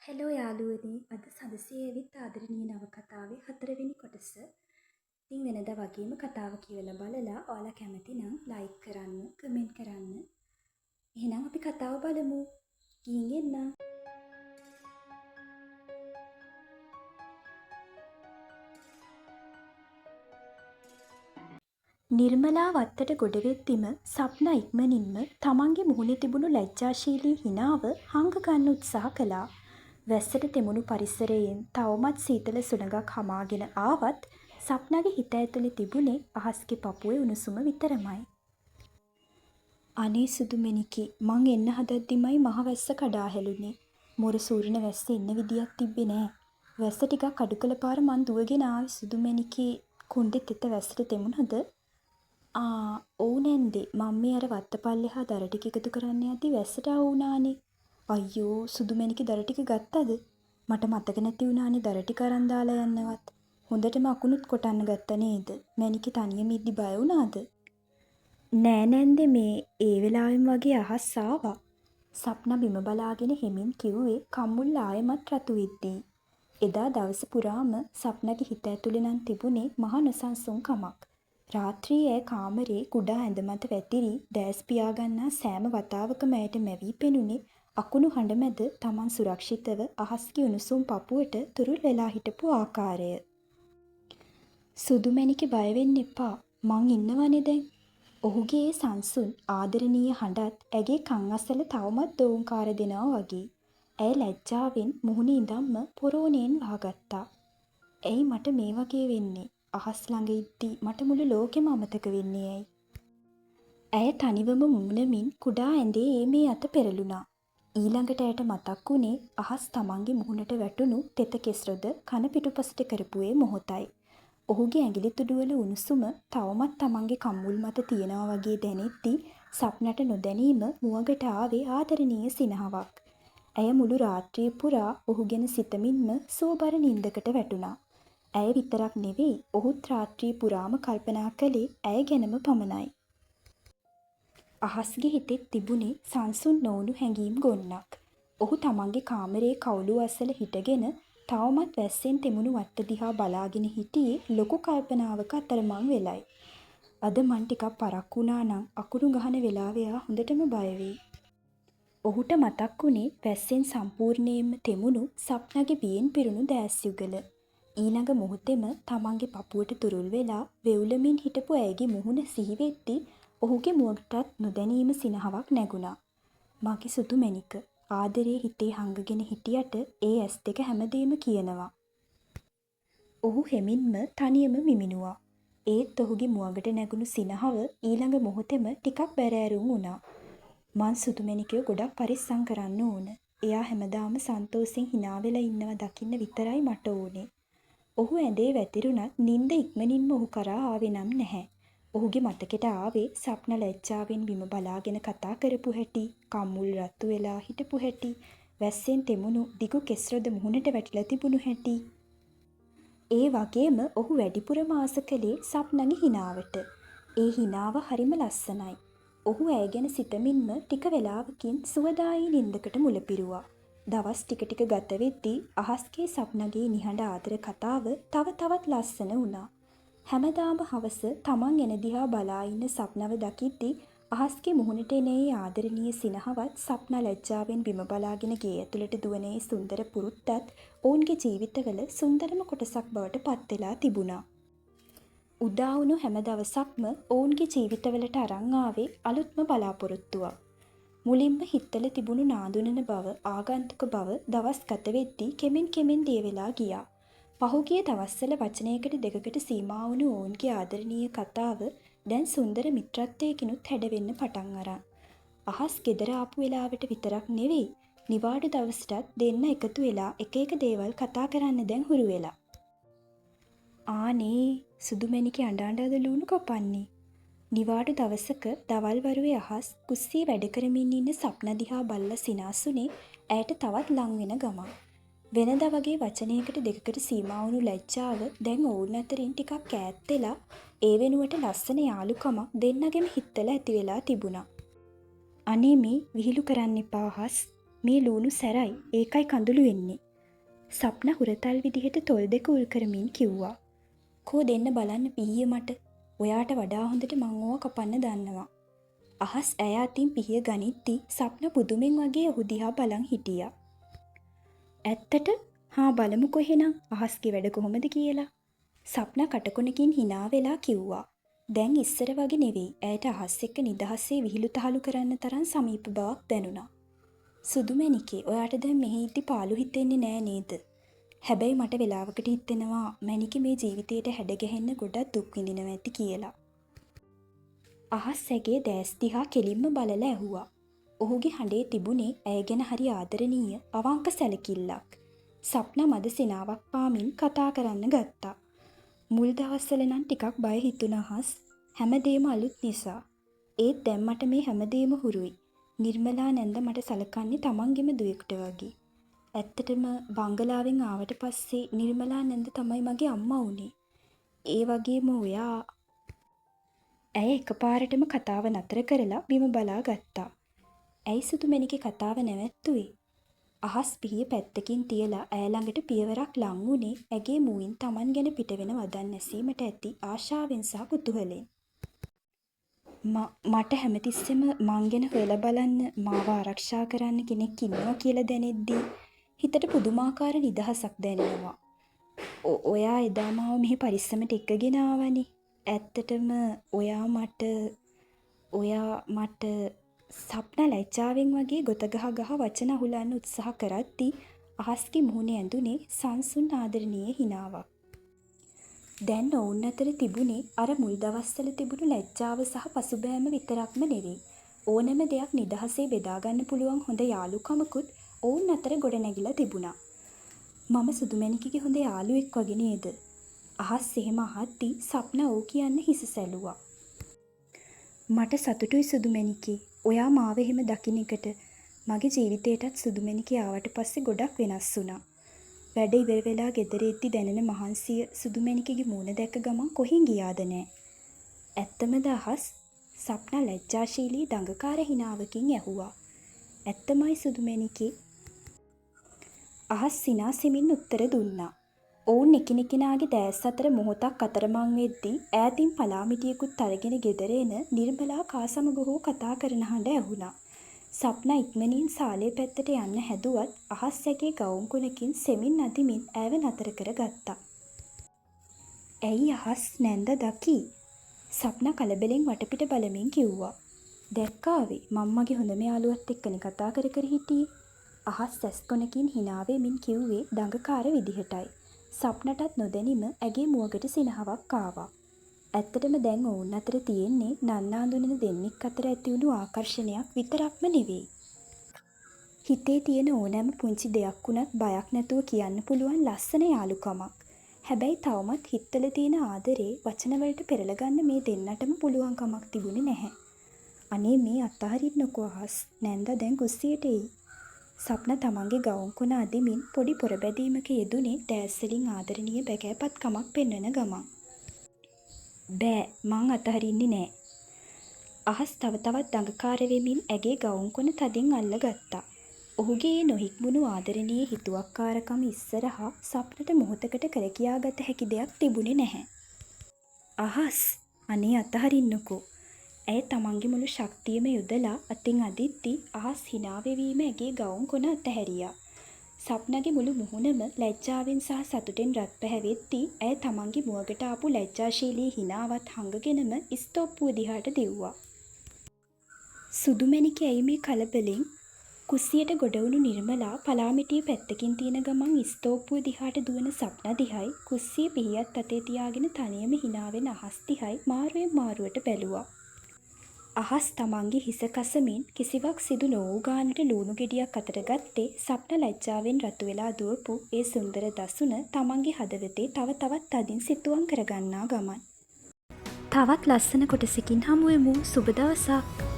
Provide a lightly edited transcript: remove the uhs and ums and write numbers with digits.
Hello යාළුවනේ අද සදසේ ඇවිත් ආදරණීය නවකතාවේ 4 වෙනි කොටස. ඉතින් වෙනදා වගේම කතාව කියවලා බලලා ඔයාලා කැමති නම් ලයික් කරන්න, කමෙන්ට් කරන්න. එහෙනම් අපි කතාව බලමු. ගිහින් එන්න. නිර්මලා වත්තට ගොඩ වෙද්දිම සප්නා ඉක්මනින්ම තමන්ගේ මුහුණේ තිබුණු ලැජ්ජාශීලී හිනාව හංග ගන්න උත්සාහ කළා. වැස්සට තෙමුණු පරිසරයෙන් තවමත් සීතල සුළඟක් හමාගෙන ආවත් සප්නාගේ හිත ඇතුලේ තිබුණේ අහස්ගේ පපුවේ උණුසුම විතරමයි. අනේ සුදුමැණිකි මං එන්න හදද්දිමයි මහ වැස්ස කඩා හැලුනේ. මොර සූරන වැස්ස එන්න විදියක් තිබ්බේ නෑ. වැස්ස ටිකක් අඩු කළ පාර මං දුවගෙන ආවේ සුදුමැණිකි කුණ්ඩෙත් එත වැස්සට තෙමුණද? ඔව් නැන්දේ මම මේ අර වත්තපල්ලෙහා දර ටික එකතු කරන්න යද්දි වැස්සට ආ වුණානේ. අයියෝ සුදුමැණිකි දර ටික ගත්තද? මට මතක නැති වුණානේ දර ටික අරන් දාලා යන්නවත්. හොඳටම අකුණුත් කොටන්න ගත්තා නේද? මැණිකි තනියම ඉද්දි බය වුණාද? නෑ නැන්දේ මේ ඒ වෙලාවෙම වගේ අහස් ආවා. සප්නා බිම බලාගෙන හෙමින් කිව්වේ කම්මුල් ආයෙමත් රතු වෙද්දී. එදා දවස පුරාම සප්නාගේ හිත ඇතුලේ නම් තිබුණේ මහා නොසන්සුන්කමක්. රාත්‍රියේ ඇය කාමරේ කුඩා ඇඳ මත වැතිරි දැස් පියාගන්නා සෑම වතාවකම ඇයට මැවී පෙනුනේ අකුණු හඬ මැද තමන් සුරක්ෂිතව අහස්ගේ උණුසුම් පපුවට තුරුල් වෙලා හිටපු ආකාරය. සුදුමැණිකේ බය වෙන්න එපා. මං ඉන්නවනේ දැන්. ඔහුගේ සංසුන් ආදරණීය හඬත් ඇගේ කන් අසල තවමත් දෝංකාර දෙනවා වගේ. ඇය ලැජ්ජාවෙන් මුහුණේ ඉඳන්ම පොරෝණයෙන් වහගත්තා. ඇයි මට මේ වගේ වෙන්නේ? අහස් ළඟ ඉද්දි මට මුළු ලෝකෙම අමතක වෙන්නේ ඇයි? ඇය තනිවම මුමුණමින් කුඩා ඇඳේ මේ අත පෙරළුණා. ඊළඟට ඇයට මතක් වුණේ අහස් තමන්ගේ මුහුණට වැටුණු තෙත කෙස්රොද කන පිටුපසට කරපු මොහොතයි. ඔහුගේ ඇඟිලි තුඩුවල උණුසුම තවමත් තමන්ගේ කම්මුල් මත තියනවා වගේ දැනෙද්දි සප්නට නොදැනීම මුවගට ආවේ ආදරණීය සිනහවක්. ඇය මුළු රාත්‍රිය පුරා ඔහු ගැන සිතමින්ම සුවබර නින්දකට වැටුණා. ඇය විතරක් නෙවෙයි ඔහුත් රාත්‍රී පුරාම කල්පනා කළේ ඇය ගැනම පමණයි. අහස්ගේ හිතෙත් තිබුණේ සංසුන් නොවුණු හැඟීම් ගොන්නක්. ඔහු තමන්ගේ කාමරයේ කවුළු අසල හිටගෙන තවමත් වැස්සෙන් තෙමුණු වත්ත දිහා බලාගෙන හිටියේ ලොකු කල්පනාවක අතරමං වෙලයි. අද මං ටිකක් පරක්කු වුණා නම් අකුණු ගහන වෙලාවේ හොඳටම බය වෙයි. ඔහුට මතක් වුණේ වැස්සෙන් සම්පූර්ණයෙන්ම තෙමුණු සප්නාගේ බියෙන් පිරුණු දෑස් යුගල. ඊළඟ මොහොතේම තමන්ගේ පපුවට තුරුල් වෙලා වෙවුලමින් හිටපු ඇයගේ මුහුණ සිහි වෙද්දී ඔහුගේ මුවටත් නොදැනීම සිනහවක් නැගුණා. මගේ සුදුමැණික ආදරේ හිතේ හංගගෙන හිටියට ඒ ඇස් දෙක හැමදේම කියනවා. ඔහු හෙමින්ම තනියම මිමිනුවා. ඒත් ඔහුගේ මුවගට නැගුණු සිනහව ඊළඟ මොහොතේම ටිකක් බැරෑරුම් වුණා. මං සුදුමැණිකව ගොඩක් පරිස්සම් කරන්න ඕන. එයා හැමදාම සන්තෝෂෙන් hina වෙලා ඉන්නව දකින්න විතරයි මට ඕනේ. ඔහු ඇඳේ වැතිරුණත් නිින්ද ඉක්මනින්ම ඔහු කරා ආවේ නම් නැහැ. ඔහුගේ මතකෙට ආවේ සප්න ලැජ්ජාවෙන් බිම බලාගෙන කතා කරපු හැටි, කම්මුල් රත්තු වෙලා හිටපු හැටි, වැස්සෙන් තෙමුණු දිගු කෙස්රොද මුහුණට වැටිලා තිබුණු හැටි. ඒ වගේම ඔහු වැඩිපුරම ආස කළේ සප්නගේ හිනාවට. ඒ හිනාව හරිම ලස්සනයි. ඔහු ඇය ගැන සිතමින්ම ටික වෙලාවකින් සුවදායී නින්දකට මුල පිරුවා. දවස් ටික ගත වෙද්දී අහස්ගේ සප්නගේ නිහඬ ආදර කතාව තව තවත් ලස්සන වුණා. හැමදාම හවස තමන් එන දිහා බලා ඉන්න සප්නව දකිද්දී අහස්ගේ මුහුණට එන ඒ ආදරණීය සිනහවත් සප්න ලැජ්ජාවෙන් බිම බලාගෙන ගේ ඇතුළට දුවන ඒ සුන්දර පුරුද්දත් ඔවුන්ගේ ජීවිතවල සුන්දරම කොටසක් බවට පත් වෙලා තිබුණා. උදා වුණු හැම දවසක්ම ඔවුන්ගේ ජීවිතවලට අරන් ආවේ අලුත්ම බලාපොරොත්තුවක්. මුලින්ම හිතල තිබුණු නාඳුනන බව ආගන්තුක බව දවස් ගත වෙද්දී කෙමෙන් දිය වෙලා ගියා. පහුගිය දවස්වල වචනයකට දෙකකට සීමා වුණු ඔවුන්ගේ ආදරණීය කතාව දැන් සුන්දර මිත්‍රත්වයකිනුත් හැඩවෙන්න පටන් අරන්. අහස් ගෙදර ආපු වෙලාවට විතරක් නෙවෙයි නිවාඩු දවසටත් දෙන්න එකතු වෙලා එක දේවල් කතා කරන්න දැන් හුරු වෙලා. ආනේ සුදුමැණිකේ අඬ ලුණු කපන්නේ. නිවාඩු දවසක දවල් වරුවේ අහස් කුස්සියේ වැඩ කරමින් ඉන්න සප්න දිහා බල්ලා සිනාසුනේ ඇයට තවත් ලං වෙන ගමන්. වෙනදා වගේ වචනයකට දෙකකට සීමා වුණු ලැජ්ජාව දැන් ඔවුන් අතරින් ටිකක් ඈත් වෙලා ඒ වෙනුවට ලස්සන යාළුකමක් දෙන්නගෙම හිතලා ඇති වෙලා තිබුණා. අනේ මේ විහිළු කරන්න එපා අහස්. මේ ලූණු සැරයි ඒකයි කඳුළු වෙන්නේ. සප්න හුරතල් විදිහට තොල් දෙක උල් කරමින් කිව්වා. කෝ දෙන්න බලන්න පිහිය මට. ඔයාට වඩා හොඳට මං ඕවා කපන්න දන්නවා. අහස් ඇය අතින් පිහිය ගනිද්දි සප්න පුදුමෙන් වගේ ඔහු දිහා බලන් හිටියා. ඇත්තට? හා බලමුකෝ එහෙනම් අහස්ගේ වැඩ කොහොමද කියලා. සප්න කටකොනකින් hina වෙලා කිව්වා. දැන් ඉස්සර වගේ නෙවෙයි. ඇයට අහස් එක්ක නිදහසේ විහිළු තහළු කරන්න තරම් සමීප බවක් දැනුණා. සුදුමැණිකේ, ඔයාට දැන් මෙහි ඉද්දි පාළු හිතෙන්නේ නෑ නේද? හැබැයි මට වෙලාවකට හිතෙනවා මැණිකේ මේ ජීවිතේට හැඩගැහෙන්න ගොඩක් දුක් විඳිනවා ඇති කියලා. අහස් ඇගේ දැස් දිහා කෙලින්ම බලලා ඇහුවා. ඔහුගේ හඬේ තිබුණේ ඇය ගැන හරි ආදරණීය අවංක සැලකිල්ලක්. සප්නා මද සිනාවක් පාමින් කතා කරන්න ගත්තා. මුල් දවස්වල නම් ටිකක් බය හිතුණා අහස්. හැමදේම අලුත් නිසා. ඒත් දැන් මට මේ හැමදේම හුරුයි. නිර්මලා නැන්ද මට සලකන්නේ තමන්ගෙම දුවෙකුට වගේ. ඇත්තටම බංගලාවෙන් ආවට පස්සේ නිර්මලා නැන්ද තමයි මගේ අම්මා වුණේ. ඒ වගේම ඔයා. ඇය එකපාරටම කතාව නතර කරලා බිම බලා ගත්තා. ඇයි සුදුමැණිකේ කතාව නැවැත්තුවේ? අහස් පිහිය පැත්තකින් තියලා ඇය ළඟට පියවරක් ලං වුණේ ඇගේ මුවින් Taman ගැන පිටවෙන වදන් ඇසීමට ඇති ආශාවෙන් සහ කුතුහලෙන්. මට හැමතිස්සෙම මං ගැන හොයලා බලන්න මාව ආරක්ෂා කරන්න කෙනෙක් ඉන්නවා කියලා දැනෙද්දී හිතට පුදුමාකාර නිදහසක් දැනෙනවා. ඔයා එදා මාව මෙහි පරිස්සමට එක්කගෙන ආවනේ. ඇත්තටම ඔයා මට සප්න ලැජ්ජාවෙන් වගේ ගොත ගහ වචන අහුලන්න උත්සාහ කරද්දී අහස්ගේ මුහුණේ ඇඳුනේ සංසුන් ආදරණීය හිනාවක්. දැන් ඔවුන් අතර තිබුණේ අර මුල් දවස්වල තිබුණු ලැජ්ජාව සහ පසුබෑම විතරක්ම නෙවෙයි. ඕනෑම දෙයක් නිදහසේ බෙදා ගන්න පුළුවන් හොඳ යාළුකමකුත් ඔවුන් අතර ගොඩ නැගිලා තිබුණා. මම සුදුමැණිකගේ හොඳ යාළුවෙක් වගේ නේද? අහස් එහෙම අහද්දී සප්නා ඔව් කියන්න හිස සැලුවා. මට සතුටුයි සුදුමැණිකේ. ඔයා මාව එහෙම දකින්න එකට. මගේ ජීවිතේටත් සුදුමැණිකේ ආවට පස්සේ ගොඩක් වෙනස් වුණා. වැඩ ඉවර වෙලා ගෙදර එද්දි දැනෙන මහන්සිය සුදුමැණිකගේ මූණ දැක්ක ගමන් කොහින් ගියාද නෑ. ඇත්තමද අහස්? සප්නා ලැජ්ජාශීලී දඟකාර හිනාවකින් ඇහුවා. ඇත්තමයි සුදුමැණිකේ. අහස් සිනාසෙමින් උත්තර දුන්නා. ඔවුන් එකිනෙකිනාගේ දැස් අතර මොහොතක් අතරමං වෙද්දී ඈතින් පලාමිටියකුත් අරගෙන ගෙදර එන නිර්මලා කා සමග හෝ කතා කරන හඬ ඇහුණා. සප්නා ඉක්මනින් සාලේ පැත්තට යන්න හැදුවත් අහස් ඇගේ ගවුම් කුණකින් සෙමින් අදිමින් ඈව නතර කරගත්තා. ඇයි අහස් නැන්ද දකි? සප්නා කලබලෙන් වටපිට බලමින් කිව්වා. දැක්කාවේ මම්මගේ හොඳම යාළුවත් එක්කනේ කතා කර කර හිටියේ. අහස් ඇස් කොනකින් hina වෙමින් කිව්වේ දඟකාර විදිහටයි. සප්නටත් නොදැනීම ඇගේ මුවගට සිනහවක් ආවා. ඇත්තටම දැන් ඔවුන් අතර තියෙන්නේ නන්නා හඳුනන දෙන්නෙක් අතර ඇති වුණු ආකර්ෂණයක් විතරක්ම නෙවෙයි. හිතේ තියෙන ඕනෑම පුංචි දෙයක් වුණත් බයක් නැතුව කියන්න පුළුවන් ලස්සන යාළුකමක්. හැබැයි තවමත් හිතවල තියෙන ආදරේ වචන වලට පෙරලා ගන්න මේ දෙන්නටම පුළුවන් කමක් තිබුණේ නැහැ. අනේ මේ අතහරින්නකෝ අහස්. නැන්දා දැන් කුස්සියට එයි. සප්නා තමන්ගේ ගවුම් කුණ අදිමින් පොඩි පොරබැදීමක යෙදුනේ දැස් වලින් ආදරණීය බැගෑපත් කමක් පෙන්වන ගමන්. බෑ මං අතහරින්නේ නෑ. අහස් තව තවත් දඟකාර වෙමින් ඇගේ ගවුම් කුණ තදින් අල්ලගත්තා. ඔහුගේ නොහික්මුණු ආදරණීය හිතුවක්කාරකම ඉස්සරහා සප්නට මොහොතකට කර කියාගත හැකි දෙයක් තිබුණේ නැහැ. අහස් අනේ අතහරින්නකෝ. ඇය තමන්ගේ මුළු ශක්තියම යොදලා අතින් අදිද්දී අහස් hina වෙවීම ඇගේ ගවුම් කොන අතහැරියා. සප්නගේ මුළු මුහුණම ලැජ්ජාවෙන් සහ සතුටෙන් රත් පැහැවෙද්දී ඇය තමන්ගේ මුවගට ආපු ලැජ්ජාශීලී හිනාවත් හංගගෙනම ස්තෝප්පුව දිහාට දිව්වා. සුදුමැණිකේ ඇයි මේ කලබලෙන්? කුස්සියට ගොඩ වුණු නිර්මලා පලාමිටිය පැත්තකින් තියෙන ගමන් ස්තෝප්පුව දිහාට දුවන සප්නා දිහායි කුස්සිය පිහියත් අතේ තියාගෙන තනියම hina වෙන අහස් දිහායි මාරුවෙන් මාරුවට බැලුවා. අහස් තමන්ගේ හිස කසමින් කිසිවක් සිදු නොවූ ගානට ලූණු ගෙඩියක් අතට ගත්තේ සප්න ලැජ්ජාවෙන් රතු වෙලා දුවපු ඒ සුන්දර දසුන තමන්ගේ හදවතේ තව තවත් තදින් සිතුවම් කරගන්නා ගමන්. තවත් ලස්සන කොටසකින් හමු වෙමු. සුබ දවසක්.